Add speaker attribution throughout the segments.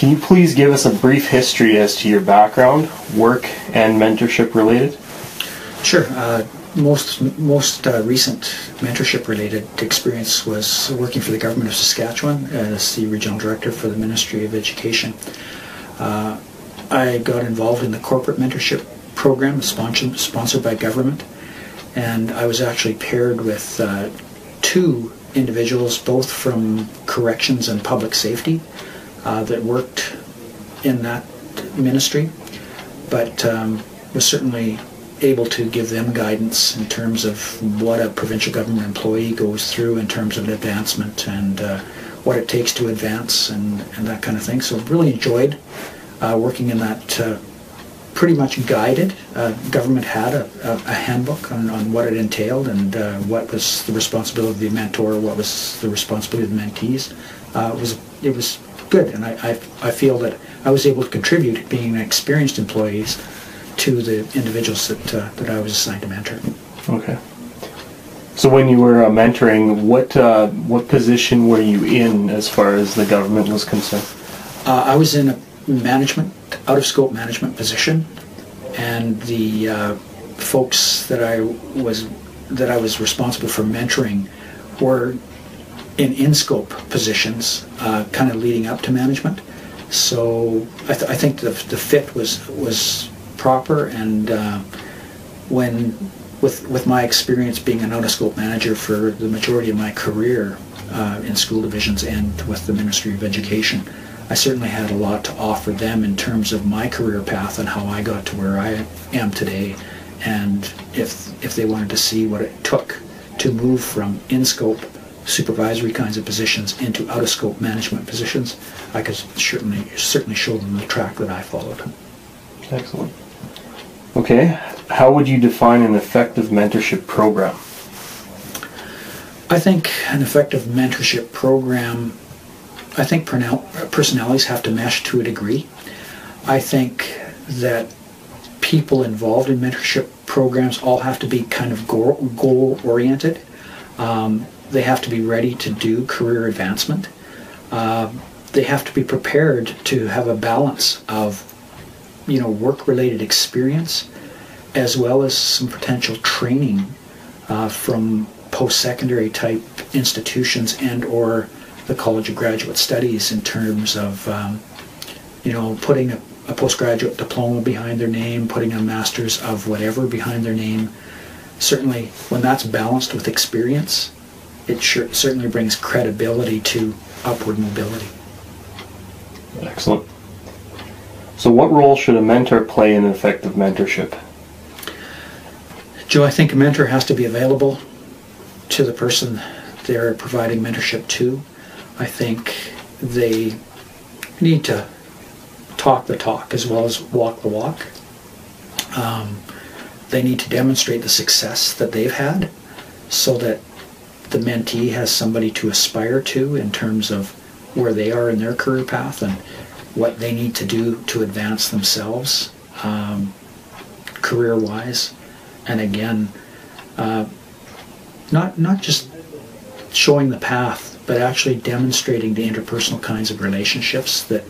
Speaker 1: Can you please give us a brief history as to your background, work, and mentorship related?
Speaker 2: Sure. Most recent mentorship-related experience was working for the Government of Saskatchewan as the Regional Director for the Ministry of Education. I got involved in the corporate mentorship program sponsored by government, and I was actually paired with two individuals, both from corrections and public safety, that worked in that ministry, but was certainly able to give them guidance in terms of what a provincial government employee goes through in terms of advancement and what it takes to advance and that kind of thing. So really enjoyed working in that pretty much guided. Government had a handbook on what it entailed and what was the responsibility of the mentor, what was the responsibility of the mentees. It was good, and I feel that I was able to contribute, being an experienced employee, to the individuals that I was assigned to mentor.
Speaker 1: Okay. So when you were mentoring, what position were you in as far as the government was concerned?
Speaker 2: I was in a management, out-of-scope management position, and the folks that I was responsible for mentoring were in scope positions, kind of leading up to management. So I think the fit was proper, and with my experience being an out-of-scope manager for the majority of my career in school divisions and with the Ministry of Education, I certainly had a lot to offer them in terms of my career path and how I got to where I am today, and if they wanted to see what it took to move from in-scope supervisory kinds of positions into out-of-scope management positions, I could certainly show them the track that I followed.
Speaker 1: Excellent. Okay, how would you define an effective mentorship program?
Speaker 2: I think an effective mentorship program, I think personalities have to mesh to a degree. I think that people involved in mentorship programs all have to be kind of goal-oriented. They have to be ready to do career advancement. They have to be prepared to have a balance of work-related experience as well as some potential training from post-secondary type institutions and or the College of Graduate Studies in terms of putting a postgraduate diploma behind their name, putting a master's of whatever behind their name. Certainly when that's balanced with experience, it certainly brings credibility to upward mobility.
Speaker 1: Excellent. So what role should a mentor play in effective mentorship?
Speaker 2: Joe, I think a mentor has to be available to the person they're providing mentorship to. I think they need to talk the talk as well as walk the walk. They need to demonstrate the success that they've had so that the mentee has somebody to aspire to in terms of where they are in their career path and what they need to do to advance themselves career-wise. And again, not just showing the path, but actually demonstrating the interpersonal kinds of relationships that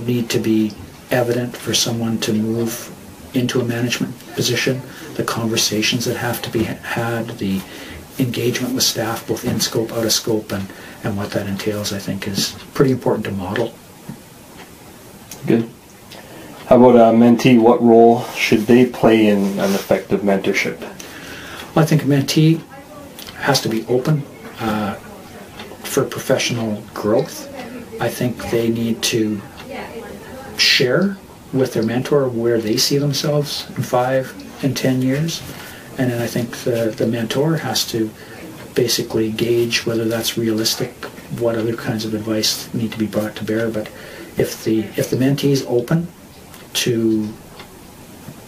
Speaker 2: need to be evident for someone to move into a management position, the conversations that have to be had, the engagement with staff, both in scope, out of scope, and what that entails, I think, is pretty important to model.
Speaker 1: Good. How about a mentee? What role should they play in an effective mentorship?
Speaker 2: Well, I think a mentee has to be open for professional growth. I think they need to share with their mentor where they see themselves in 5 and 10 years. And then I think the mentor has to basically gauge whether that's realistic, what other kinds of advice need to be brought to bear. But if the mentee is open to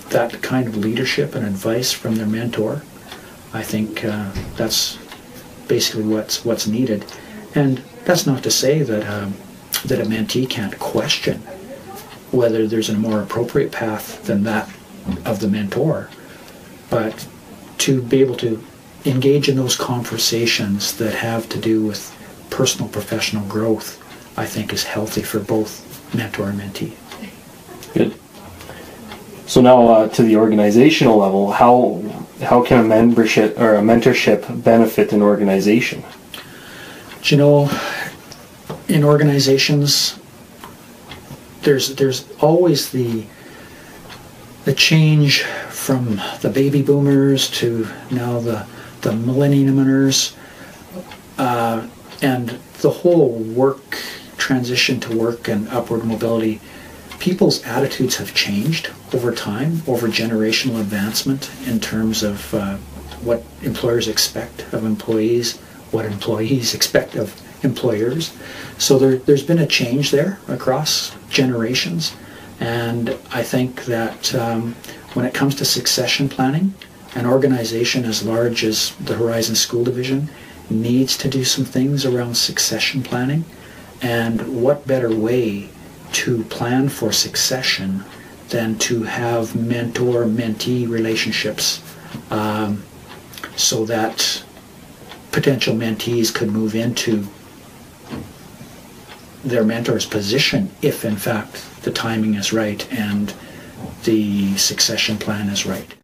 Speaker 2: that kind of leadership and advice from their mentor, I think that's basically what's needed. And that's not to say that that a mentee can't question whether there's a more appropriate path than that of the mentor, but to be able to engage in those conversations that have to do with personal professional growth, I think is healthy for both mentor-mentee.
Speaker 1: Good. So now to the organizational level, how can a membership or a mentorship benefit an organization?
Speaker 2: Do you know, in organizations, there's always the change from the baby boomers to now the millenniumers, and the whole work transition to work and upward mobility. People's attitudes have changed over time, over generational advancement in terms of what employers expect of employees, what employees expect of employers. So there's been a change there across generations, and I think that when it comes to succession planning, an organization as large as the Horizon School Division needs to do some things around succession planning. And what better way to plan for succession than to have mentor-mentee relationships, so that potential mentees could move into their mentor's position if in fact the timing is right and the succession plan is right.